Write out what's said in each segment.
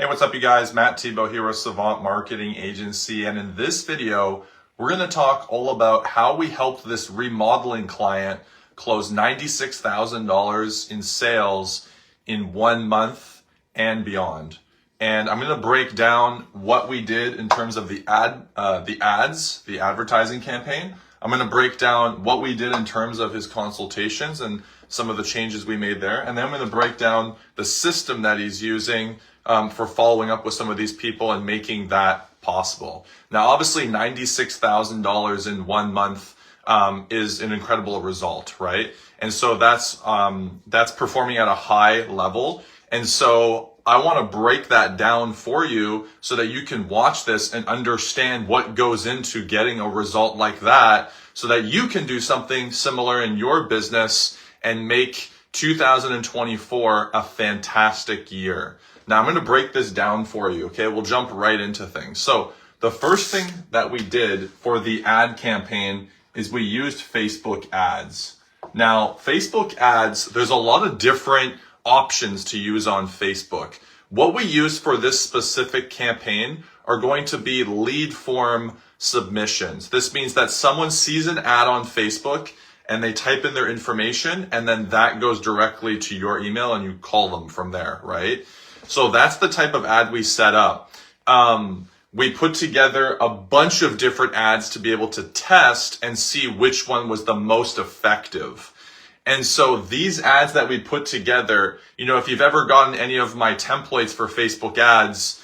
Hey, what's up you guys? Matt Thibeau here with Savant Marketing Agency, and in this video, we're going to talk all about how we helped this remodeling client close $96,000 in sales in 1 month and beyond. And I'm going to break down what we did in terms of the advertising campaign. I'm going to break down what we did in terms of his consultations and some of the changes we made there. And then I'm going to break down the system that he's using for following up with some of these people and making that possible. Now, obviously, $96,000 in 1 month is an incredible result, right? And so that's performing at a high level. And so I want to break that down for you so that you can watch this and understand what goes into getting a result like that, so that you can do something similar in your business and make 2024 a fantastic year. Now I'm going to break this down for you, okay? We'll jump right into things. So the first thing that we did for the ad campaign is we used Facebook ads. Now, Facebook ads, there's a lot of different options to use on Facebook. What we use for this specific campaign are going to be lead form submissions. This means that someone sees an ad on Facebook and they type in their information, and then that goes directly to your email and you call them from there, right? So that's the type of ad we set up. We put together a bunch of different ads to be able to test and see which one was the most effective. And so these ads that we put together, you know, if you've ever gotten any of my templates for Facebook ads,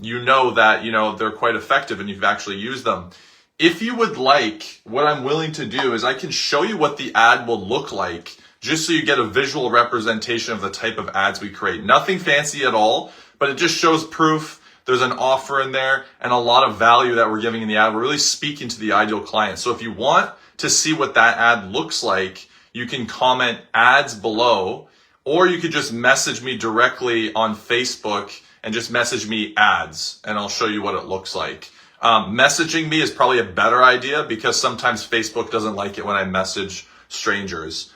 you know that, you know, they're quite effective and you've actually used them. If you would like, what I'm willing to do is I can show you what the ad will look like, just so you get a visual representation of the type of ads we create. Nothing fancy at all, but it just shows proof. There's an offer in there and a lot of value that we're giving in the ad. We're really speaking to the ideal client. So if you want to see what that ad looks like, you can comment ads below, or you could just message me directly on Facebook and just message me ads, and I'll show you what it looks like. Messaging me is probably a better idea because sometimes Facebook doesn't like it when I message strangers.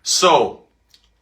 So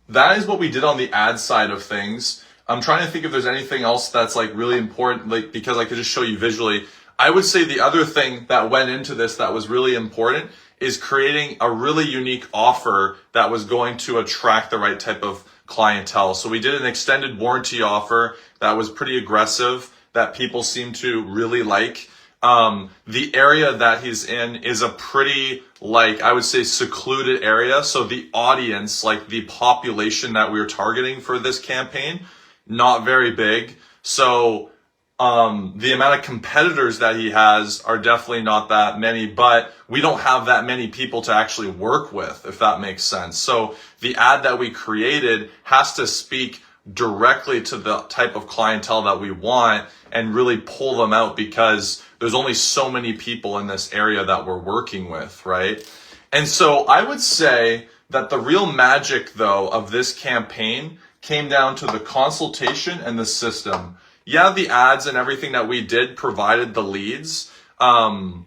that is what we did on the ad side of things. I'm trying to think if there's anything else that's like really important, like, because I could just show you visually. I would say the other thing that went into this that was really important is creating a really unique offer that was going to attract the right type of clientele. So we did an extended warranty offer that was pretty aggressive, that people seem to really like. The area that he's in is a pretty, like, I would say secluded area. So the audience, like the population that we were targeting for this campaign, not very big. So the amount of competitors that he has are definitely not that many, but we don't have that many people to actually work with, if that makes sense. So the ad that we created has to speak directly to the type of clientele that we want and really pull them out, because there's only so many people in this area that we're working with, right? And so I would say that the real magic, though, of this campaign came down to the consultation and the system. Yeah, the ads and everything that we did provided the leads, and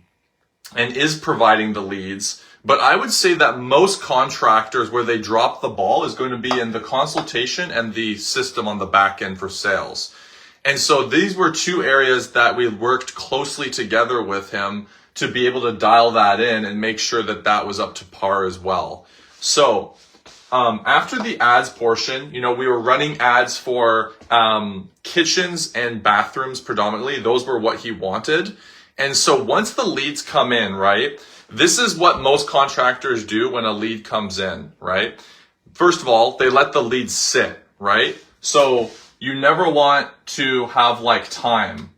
is providing the leads. But I would say that most contractors, where they drop the ball is going to be in the consultation and the system on the back end for sales. And so these were two areas that we worked closely together with him to be able to dial that in and make sure that that was up to par as well. So after the ads portion, you know, we were running ads for kitchens and bathrooms predominantly. Those were what he wanted. And so once the leads come in, right, this is what most contractors do when a lead comes in, right? First of all, they let the lead sit, right? So you never want to have like time,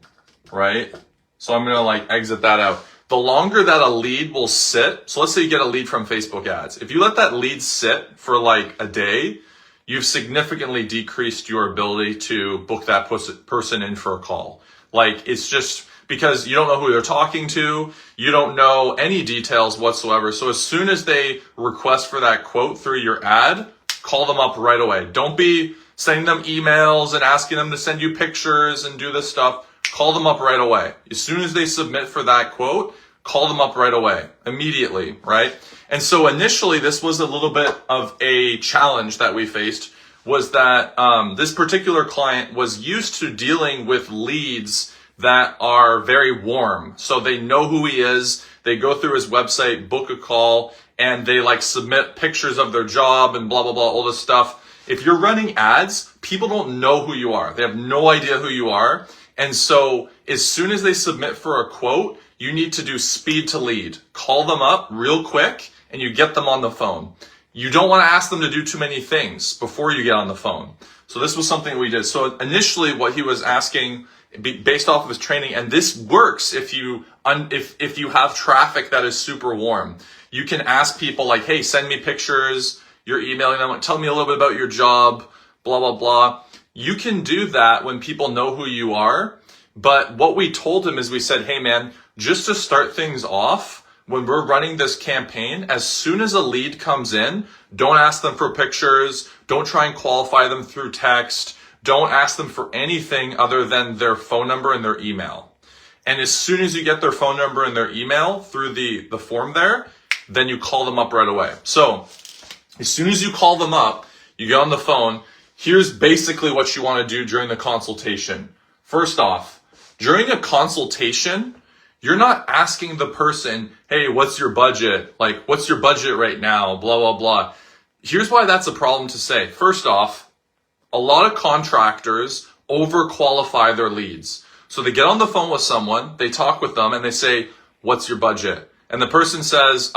right? So I'm going to like exit that out. The longer that a lead will sit, so let's say you get a lead from Facebook ads. If you let that lead sit for like a day, you've significantly decreased your ability to book that person in for a call. Like, it's just because you don't know who they're talking to. You don't know any details whatsoever. So as soon as they request for that quote through your ad, call them up right away. Don't be sending them emails and asking them to send you pictures and do this stuff. Call them up right away. As soon as they submit for that quote, call them up right away, immediately, right? And so initially this was a little bit of a challenge that we faced, was that this particular client was used to dealing with leads that are very warm. So they know who he is, they go through his website, book a call, and they like submit pictures of their job and blah, blah, blah, all this stuff. If you're running ads, people don't know who you are. They have no idea who you are. And so as soon as they submit for a quote, you need to do speed to lead. Call them up real quick and you get them on the phone. You don't want to ask them to do too many things before you get on the phone. So this was something we did. So initially what he was asking, based off of his training, and this works if you have traffic that is super warm. You can ask people like, hey, send me pictures. You're emailing them, tell me a little bit about your job, blah, blah, blah. You can do that when people know who you are. But what we told him is we said, hey man, just to start things off, when we're running this campaign, as soon as a lead comes in, don't ask them for pictures. Don't try and qualify them through text. Don't ask them for anything other than their phone number and their email. And as soon as you get their phone number and their email through the form there, then you call them up right away. So as soon as you call them up, you get on the phone. Here's basically what you want to do during the consultation. First off, during a consultation, you're not asking the person, hey, what's your budget? Like, what's your budget right now? Blah, blah, blah. Here's why that's a problem to say. First off, a lot of contractors overqualify their leads. So they get on the phone with someone, they talk with them, and they say, what's your budget? And the person says,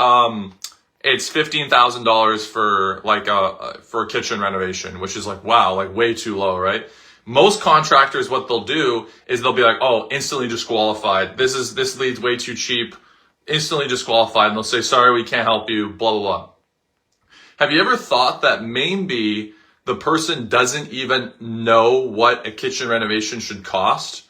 it's $15,000 for a kitchen renovation, which is like, wow, like way too low, right? Most contractors, what they'll do is they'll be like, oh, instantly disqualified. This lead's way too cheap, instantly disqualified. And they'll say, sorry, we can't help you, blah, blah, blah. Have you ever thought that maybe the person doesn't even know what a kitchen renovation should cost?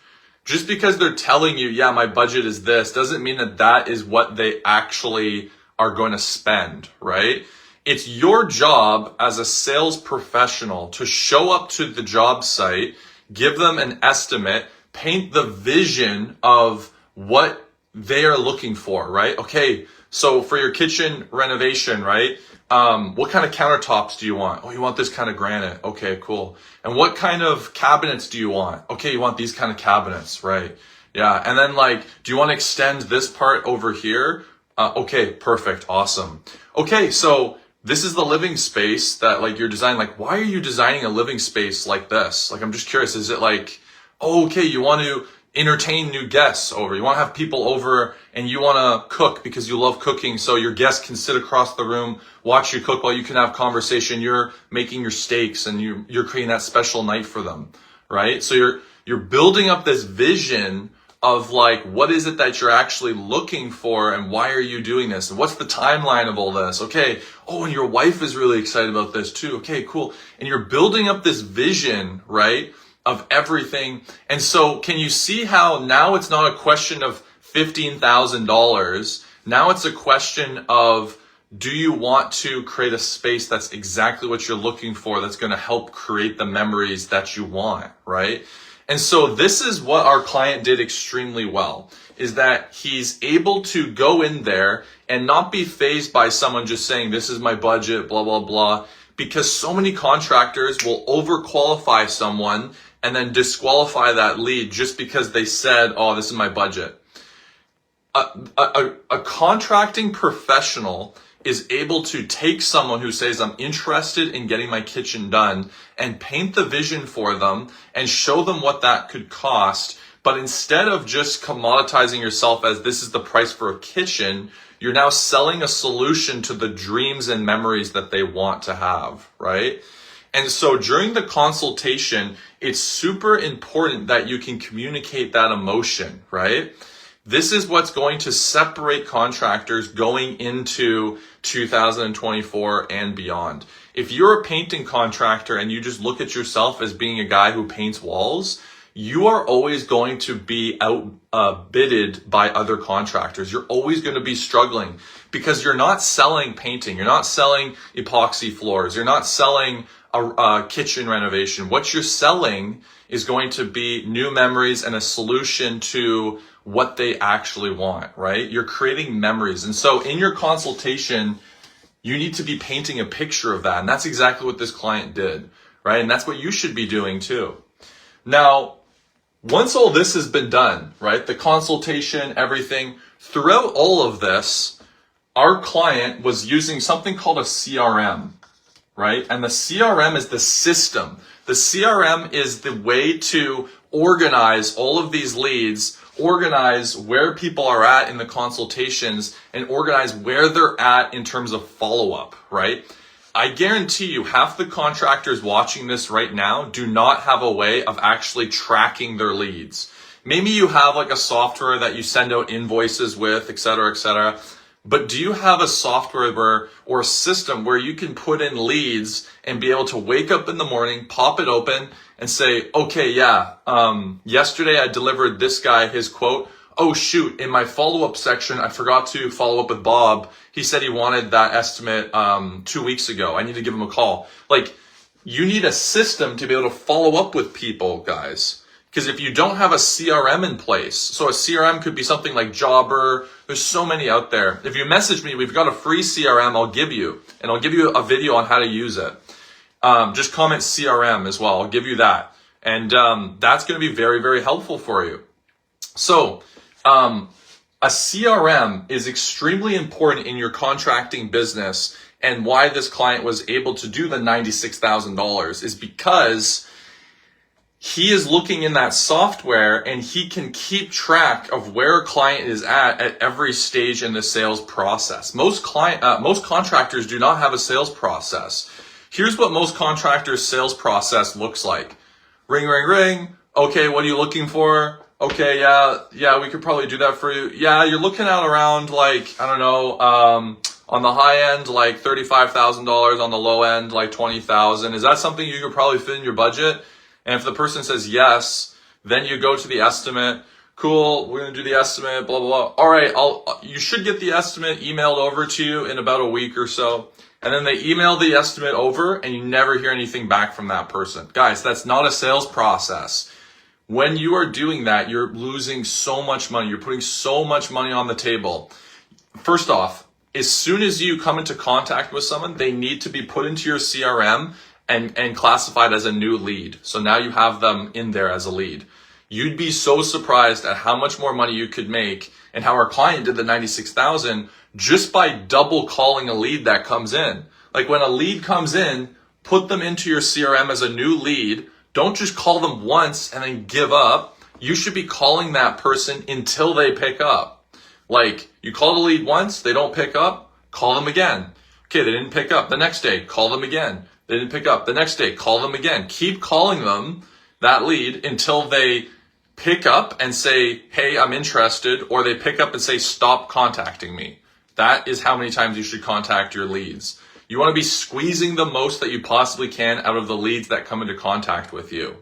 Just because they're telling you, yeah, my budget is this, doesn't mean that that is what they actually are going to spend, right? It's your job as a sales professional to show up to the job site, give them an estimate, paint the vision of what they are looking for, right? Okay, so for your kitchen renovation, right? What kind of countertops do you want? Oh, you want this kind of granite. Okay, cool. And what kind of cabinets do you want? Okay, you want these kind of cabinets, right? Yeah, and then like, do you want to extend this part over here? Okay, perfect, awesome. Okay, so this is the living space that like you're designing. Like, why are you designing a living space like this? Like, I'm just curious, is it like, oh, okay, you want to entertain new guests over. You want to have people over and you want to cook because you love cooking. So your guests can sit across the room, watch you cook while you can have conversation. You're making your steaks and you're creating that special night for them, right? So you're building up this vision of like, what is it that you're actually looking for and why are you doing this? And what's the timeline of all this? Okay. Oh, and your wife is really excited about this too. Okay, cool. And you're building up this vision, right, of everything. And so can you see how now it's not a question of $15,000. Now it's a question of, do you want to create a space that's exactly what you're looking for, that's going to help create the memories that you want, right? And so this is what our client did extremely well, is that he's able to go in there and not be fazed by someone just saying, this is my budget, blah, blah, blah, because so many contractors will overqualify someone and then disqualify that lead just because they said, oh, this is my budget. A contracting professional is able to take someone who says, I'm interested in getting my kitchen done, and paint the vision for them and show them what that could cost. But instead of just commoditizing yourself as this is the price for a kitchen, you're now selling a solution to the dreams and memories that they want to have, right? And so during the consultation, it's super important that you can communicate that emotion, right? This is what's going to separate contractors going into 2024 and beyond. If you're a painting contractor and you just look at yourself as being a guy who paints walls, you are always going to be outbidded by other contractors. You're always going to be struggling because you're not selling painting. You're not selling epoxy floors. You're not selling a kitchen renovation. What you're selling is going to be new memories and a solution to what they actually want, right? You're creating memories. And so in your consultation, you need to be painting a picture of that. And that's exactly what this client did, right? And that's what you should be doing too. Now, once all this has been done, right, the consultation, everything, throughout all of this, our client was using something called a CRM, right? And the CRM is the system. The CRM is the way to organize all of these leads, organize where people are at in the consultations, and organize where they're at in terms of follow-up, right? I guarantee you half the contractors watching this right now do not have a way of actually tracking their leads. Maybe you have like a software that you send out invoices with, et cetera, et cetera. But do you have a software or a system where you can put in leads and be able to wake up in the morning, pop it open and say, okay, yeah, yesterday I delivered this guy his quote. Oh shoot, in my follow-up section, I forgot to follow up with Bob. He said he wanted that estimate 2 weeks ago. I need to give him a call. Like, you need a system to be able to follow up with people, guys. Because if you don't have a CRM in place, so a CRM could be something like Jobber, there's so many out there. If you message me, we've got a free CRM I'll give you, and I'll give you a video on how to use it. Just comment CRM as well, I'll give you that. And that's gonna be very, very helpful for you. So, a CRM is extremely important in your contracting business, and why this client was able to do the $96,000 is because he is looking in that software and he can keep track of where a client is at every stage in the sales process. Most contractors do not have a sales process. Here's what most contractors' sales process looks like. Ring, ring, ring. Okay, what are you looking for? Okay, yeah, we could probably do that for you. Yeah, you're looking at around like, I don't know, on the high end, like $35,000, on the low end, like $20,000. Is that something you could probably fit in your budget? And if the person says yes, then you go to the estimate. Cool, we're gonna do the estimate, blah, blah, blah. All right, you should get the estimate emailed over to you in about a week or so. And then they email the estimate over and you never hear anything back from that person. Guys, that's not a sales process. When you are doing that, you're losing so much money. You're putting so much money on the table. First off, as soon as you come into contact with someone, they need to be put into your CRM and classified as a new lead. So now you have them in there as a lead. You'd be so surprised at how much more money you could make and how our client did the 96,000 just by double calling a lead that comes in. Like when a lead comes in, put them into your CRM as a new lead. Don't just call them once and then give up. You should be calling that person until they pick up. Like you call the lead once, they don't pick up, call them again. Okay, they didn't pick up. The next day, call them again. They didn't pick up. The next day, call them again. Keep calling them, that lead, until they pick up and say, hey, I'm interested, or they pick up and say, stop contacting me. That is how many times you should contact your leads. You want to be squeezing the most that you possibly can out of the leads that come into contact with you.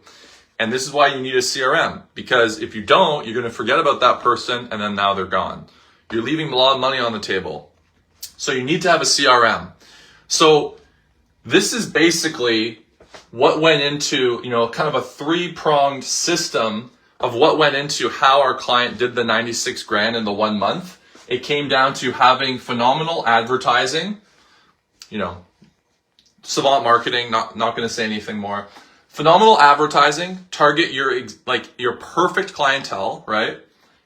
And this is why you need a CRM, because if you don't, you're going to forget about that person and then now they're gone. You're leaving a lot of money on the table. So you need to have a CRM. So this is basically what went into, kind of a three-pronged system of what went into how our client did the 96 grand in the 1 month. It came down to having phenomenal advertising, savant marketing, not going to say anything more. Phenomenal advertising, target your perfect clientele, right?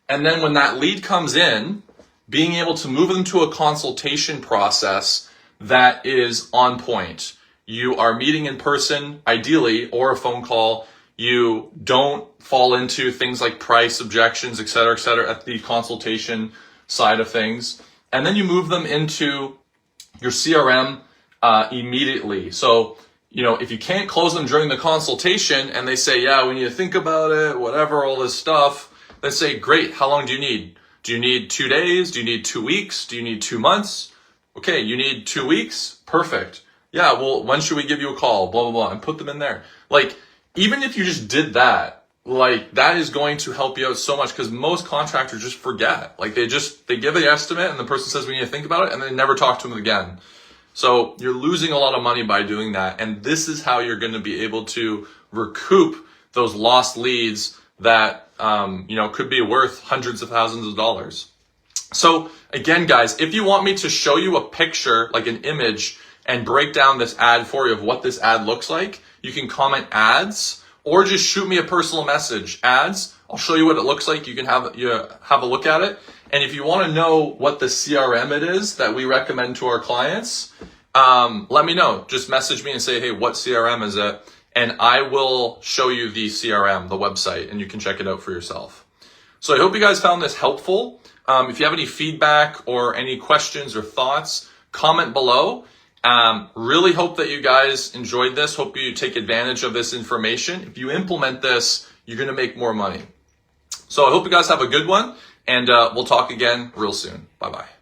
And then when that lead comes in, being able to move them to a consultation process that is on point. You are meeting in person, ideally, or a phone call. You don't fall into things like price objections, et cetera, at the consultation side of things. And then you move them into your CRM immediately. So, if you can't close them during the consultation and they say, yeah, we need to think about it, whatever, all this stuff, then say, great, how long do you need? Do you need 2 days? Do you need 2 weeks? Do you need 2 months? Okay, you need 2 weeks? Perfect. Yeah, well, when should we give you a call? Blah, blah, blah, and put them in there. Like, even if you just did that, that is going to help you out so much because most contractors just forget. Like, they give the estimate and the person says we need to think about it and they never talk to them again. So you're losing a lot of money by doing that. And this is how you're going to be able to recoup those lost leads that, could be worth hundreds of thousands of dollars. So again, guys, if you want me to show you a picture, like an image, and break down this ad for you of what this ad looks like, You can comment ads or just shoot me a personal message. Ads, I'll show you what it looks like. You can have a look at it. And if you want to know what the CRM it is that we recommend to our clients, let me know. Just message me and say, hey, what CRM is it? And I will show you the CRM, the website, and you can check it out for yourself. So I hope you guys found this helpful. If you have any feedback or any questions or thoughts, comment below. Really hope that you guys enjoyed this. Hope you take advantage of this information. If you implement this, you're going to make more money. So I hope you guys have a good one, and we'll talk again real soon. Bye-bye.